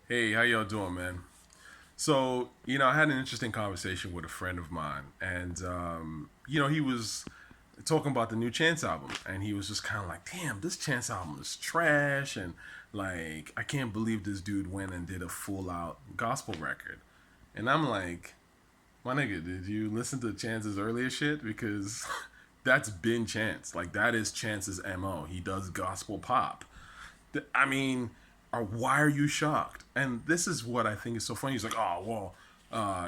Hey, how y'all doing, man? So, I had an interesting conversation with a friend of mine, and he was talking about the new Chance album, and he was just kind of like, "Damn, this Chance album is trash," and like, I can't believe this dude went and did a full out gospel record, and I'm like, my nigga, did you listen to Chance's earlier shit? Because that's been Chance, like that is Chance's mo. He does gospel pop. I mean, why are you shocked? And this is what I think is so funny. He's like, oh, well,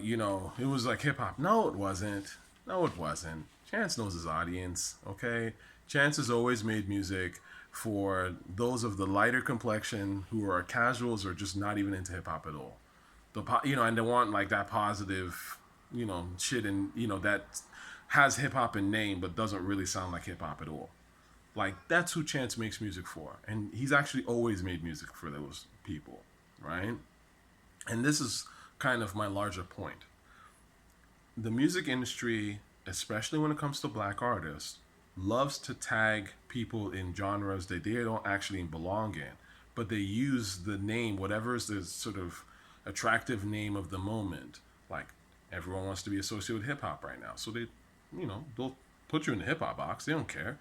it was like hip hop. No, it wasn't. No, it wasn't. Chance knows his audience, okay? Chance has always made music for those of the lighter complexion who are casuals or just not even into hip hop at all. And they want like that positive, shit and, that has hip hop in name but doesn't really sound like hip hop at all. Like that's who Chance makes music for, and he's actually always made music for those people, right? And this is kind of my larger point. The music industry, especially when it comes to black artists, loves to tag people in genres that they don't actually belong in, but they use the name, whatever is the sort of attractive name of the moment. Like everyone wants to be associated with hip hop right now, so they'll put you in the hip hop box. They don't care,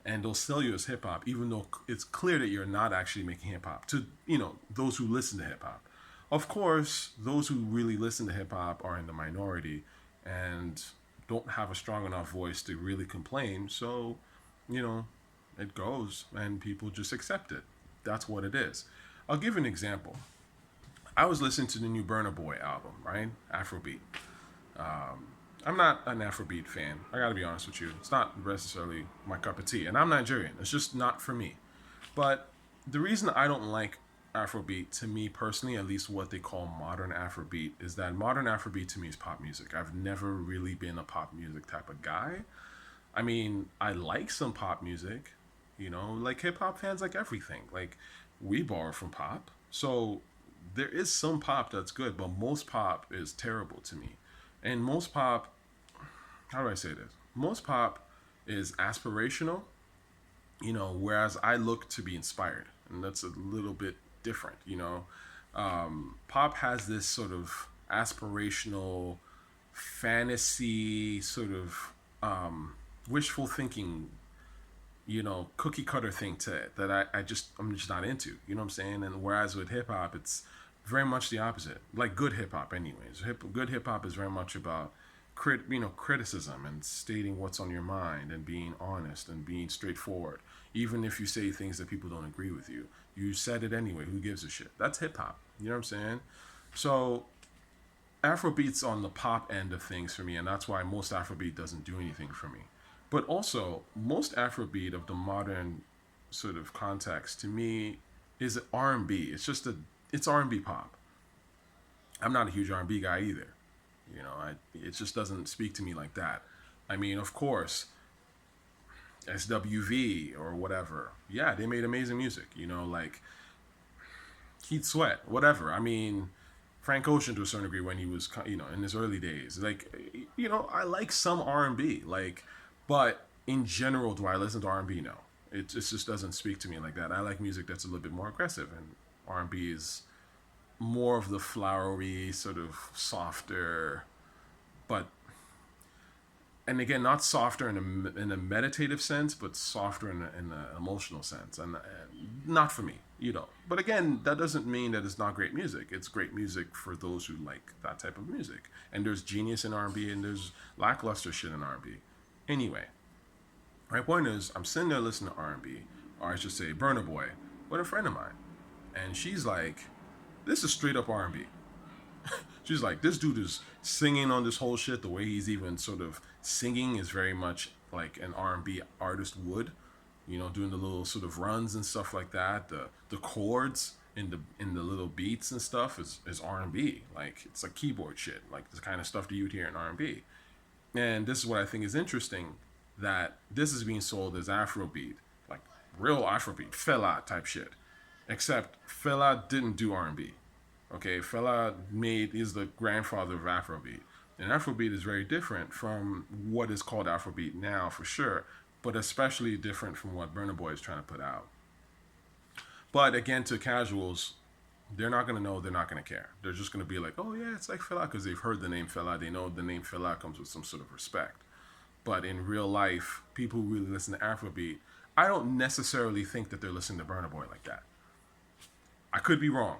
and they'll sell you as hip hop, even though it's clear that you're not actually making hip hop. To those who listen to hip hop, of course, those who really listen to hip hop are in the minority and don't have a strong enough voice to really complain. So, you know, it goes, and people just accept it. That's what it is. I'll give you an example. I was listening to the new Burna Boy album, right? Afrobeat. I'm not an Afrobeat fan. I gotta be honest with you. It's not necessarily my cup of tea. And I'm Nigerian. It's just not for me. But the reason I don't like Afrobeat, to me personally, at least what they call modern Afrobeat, is that modern Afrobeat to me is pop music. I've never really been a pop music type of guy. I mean, I like some pop music, like hip hop fans like everything. Like, we borrow from pop. So there is some pop that's good, but most pop is terrible to me. And most pop, how do I say this? Most pop is aspirational, whereas I look to be inspired. And that's a little bit different, Pop has this sort of aspirational, fantasy, sort of wishful thinking, cookie cutter thing to it that I'm just not into. You know what I'm saying? And whereas with hip hop, it's very much the opposite. Like good hip hop, anyways. Good hip hop is very much about criticism and stating what's on your mind and being honest and being straightforward. Even if you say things that people don't agree with you, you said it anyway. Who gives a shit? That's hip hop. You know what I'm saying? So Afrobeat's on the pop end of things for me, and that's why most Afrobeat doesn't do anything for me. But also, most Afrobeat of the modern sort of context to me is R&B. It's R&B pop. I'm not a huge R&B guy either. It just doesn't speak to me like that. I mean, of course, SWV or whatever. Yeah, they made amazing music. Like Heat Sweat, whatever. I mean, Frank Ocean to a certain degree when he was, in his early days. Like, I like some R&B. Like, but in general, do I listen to R&B? No. It just doesn't speak to me like that. I like music that's a little bit more aggressive, and R&B is more of the flowery, sort of softer, but and again, not softer in a meditative sense, but softer in an emotional sense, and not for me, But again, that doesn't mean that it's not great music. It's great music for those who like that type of music. And there's genius in R&B, and there's lackluster shit in R&B. Anyway, my point is, I'm sitting there listening to R&B, or I should say, Burna Boy, with a friend of mine, and she's like, "This is straight up R&B." She's like, this dude is singing on this whole shit. The way he's even sort of singing is very much like an R&B artist would, doing the little sort of runs and stuff like that. The chords in the little beats and stuff is R&B. Like it's like keyboard shit, like the kind of stuff that you'd hear in R&B. And this is what I think is interesting, that this is being sold as Afrobeat, like real Afrobeat, Fela type shit. Except Fela didn't do R&B. Okay, Fela is the grandfather of Afrobeat. And Afrobeat is very different from what is called Afrobeat now, for sure, but especially different from what Burna Boy is trying to put out. But again, to casuals, they're not gonna know. They're not gonna care. They're just gonna be like, oh yeah, it's like Fela because they've heard the name Fela. They know the name Fela comes with some sort of respect. But in real life, people who really listen to Afrobeat, I don't necessarily think that they're listening to Burna Boy like that. I could be wrong.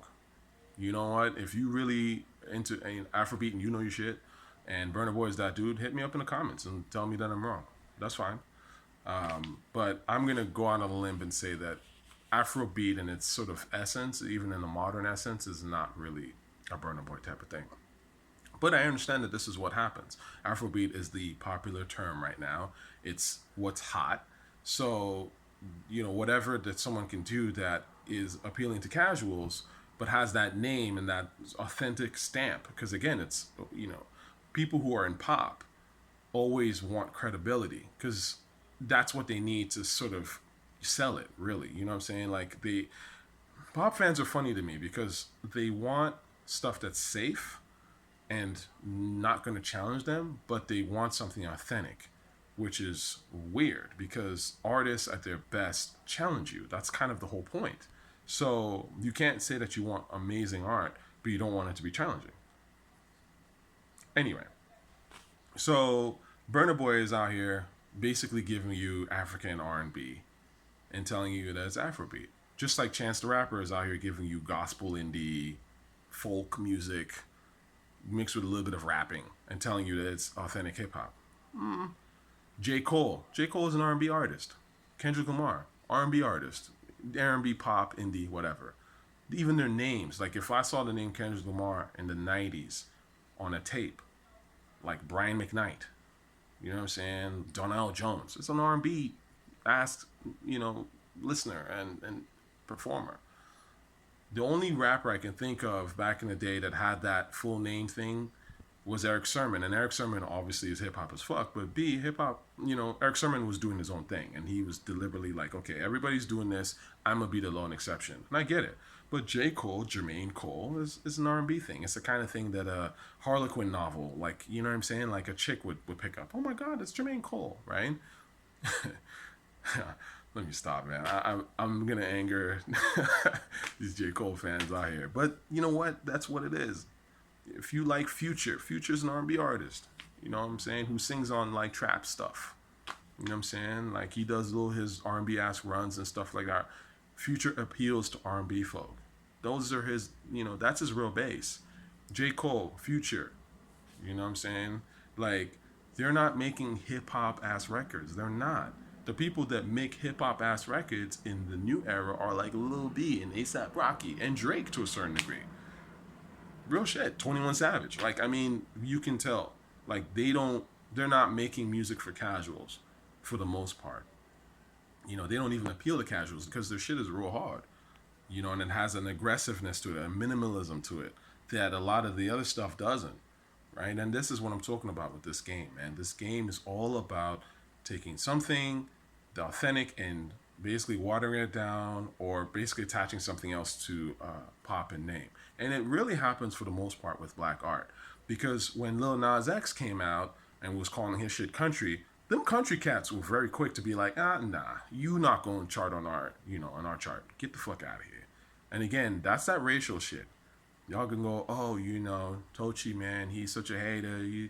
You know what? If you really into Afrobeat and you know your shit, and Burna Boy is that dude, hit me up in the comments and tell me that I'm wrong. That's fine. But I'm gonna go out on a limb and say that Afrobeat in its sort of essence, even in the modern essence, is not really a Burna Boy type of thing. But I understand that this is what happens. Afrobeat is the popular term right now. It's what's hot. So, whatever that someone can do that is appealing to casuals, but has that name and that authentic stamp. Because again, it's, people who are in pop always want credibility because that's what they need to sort of sell it, really. You know what I'm saying? Like, the pop fans are funny to me because they want stuff that's safe and not going to challenge them, but they want something authentic, which is weird because artists at their best challenge you. That's kind of the whole point. So you can't say that you want amazing art, but you don't want it to be challenging. Anyway, so Burna Boy is out here basically giving you African R&B and telling you that it's Afrobeat. Just like Chance the Rapper is out here giving you gospel indie, folk music, mixed with a little bit of rapping and telling you that it's authentic hip hop. J. Cole. J. Cole is an R&B artist. Kendrick Lamar, R&B artist. R&B pop, indie, whatever. Even their names. Like, if I saw the name Kendrick Lamar in the 90s on a tape, like Brian McKnight, you know what I'm saying? Donnell Jones. It's an R&B asked, listener and performer. The only rapper I can think of back in the day that had that full name thing was Eric Sermon. And Eric Sermon obviously is hip hop as fuck, but B, hip hop, Eric Sermon was doing his own thing. And he was deliberately like, okay, everybody's doing this. I'm going to be the lone exception. And I get it. But J. Cole, Jermaine Cole, is an R&B thing. It's the kind of thing that a Harlequin novel, like, you know what I'm saying? Like a chick would pick up. Oh my God, it's Jermaine Cole, right? Let me stop, man. I'm going to anger these J. Cole fans out here. But you know what? That's what it is. If you like Future, Future's an R&B artist. You know what I'm saying? Who sings on like trap stuff. You know what I'm saying? Like, he does his R&B ass runs and stuff like that. Future appeals to R&B folk. Those are his, that's his real base. J. Cole, Future, you know what I'm saying? Like, they're not making hip hop ass records. They're not. The people that make hip hop ass records in the new era are like Lil B and ASAP Rocky and Drake to a certain degree. Real shit. 21 Savage. Like, I mean, you can tell. Like, they're not making music for casuals for the most part. They don't even appeal to casuals because their shit is real hard. And it has an aggressiveness to it, a minimalism to it that a lot of the other stuff doesn't, right? And this is what I'm talking about with this game, man. This game is all about taking something, the authentic, and basically watering it down or basically attaching something else to pop and name. And it really happens for the most part with black art. Because when Lil Nas X came out and was calling his shit country, them country cats were very quick to be like, nah, you not going to chart on on our chart. Get the fuck out of here. And again, that's that racial shit. Y'all can go, oh, Tochi, man, he's such a hater. He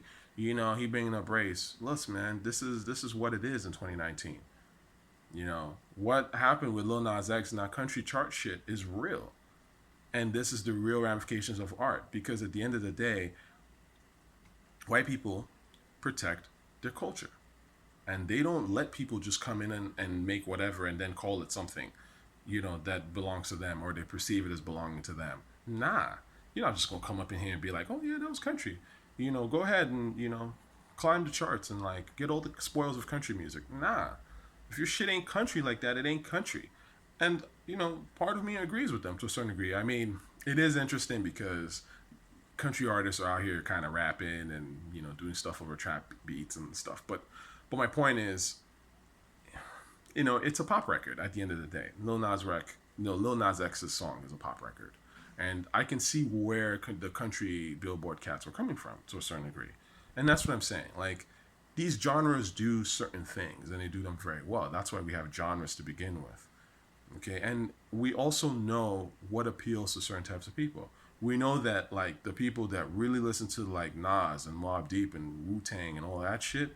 bringing up race. Listen, man, this is what it is in 2019. What happened with Lil Nas X and that country chart shit is real. And this is the real ramifications of art. Because at the end of the day, white people protect their culture. And they don't let people just come in and make whatever and then call it something, that belongs to them or they perceive it as belonging to them. Nah. You're not just going to come up in here and be like, oh, yeah, that was country. Go ahead and, climb the charts and, like, get all the spoils of country music. Nah. If your shit ain't country like that, it ain't country. And, part of me agrees with them to a certain degree. I mean, it is interesting because country artists are out here kind of rapping and, doing stuff over trap beats and stuff. But my point is, it's a pop record at the end of the day. Lil Nas X's song is a pop record. And I can see where the country Billboard cats were coming from to a certain degree. And that's what I'm saying. Like, these genres do certain things and they do them very well. That's why we have genres to begin with. Okay, and we also know what appeals to certain types of people. We know that like the people that really listen to like Nas and Mobb Deep and Wu Tang and all that shit,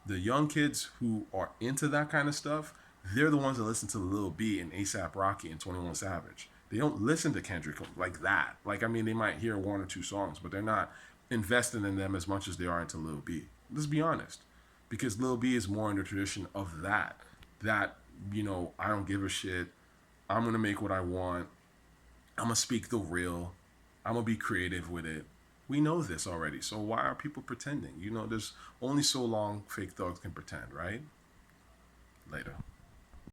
the young kids who are into that kind of stuff, they're the ones that listen to Lil B and ASAP Rocky and 21 Savage. They don't listen to Kendrick like that. Like I mean, they might hear one or two songs, but they're not invested in them as much as they are into Lil B. Let's be honest, because Lil B is more in the tradition of that. That I don't give a shit. I'm gonna make what I want. I'm gonna speak the real. I'm gonna be creative with it. We know this already. So why are people pretending? There's only so long fake thugs can pretend, right? Later.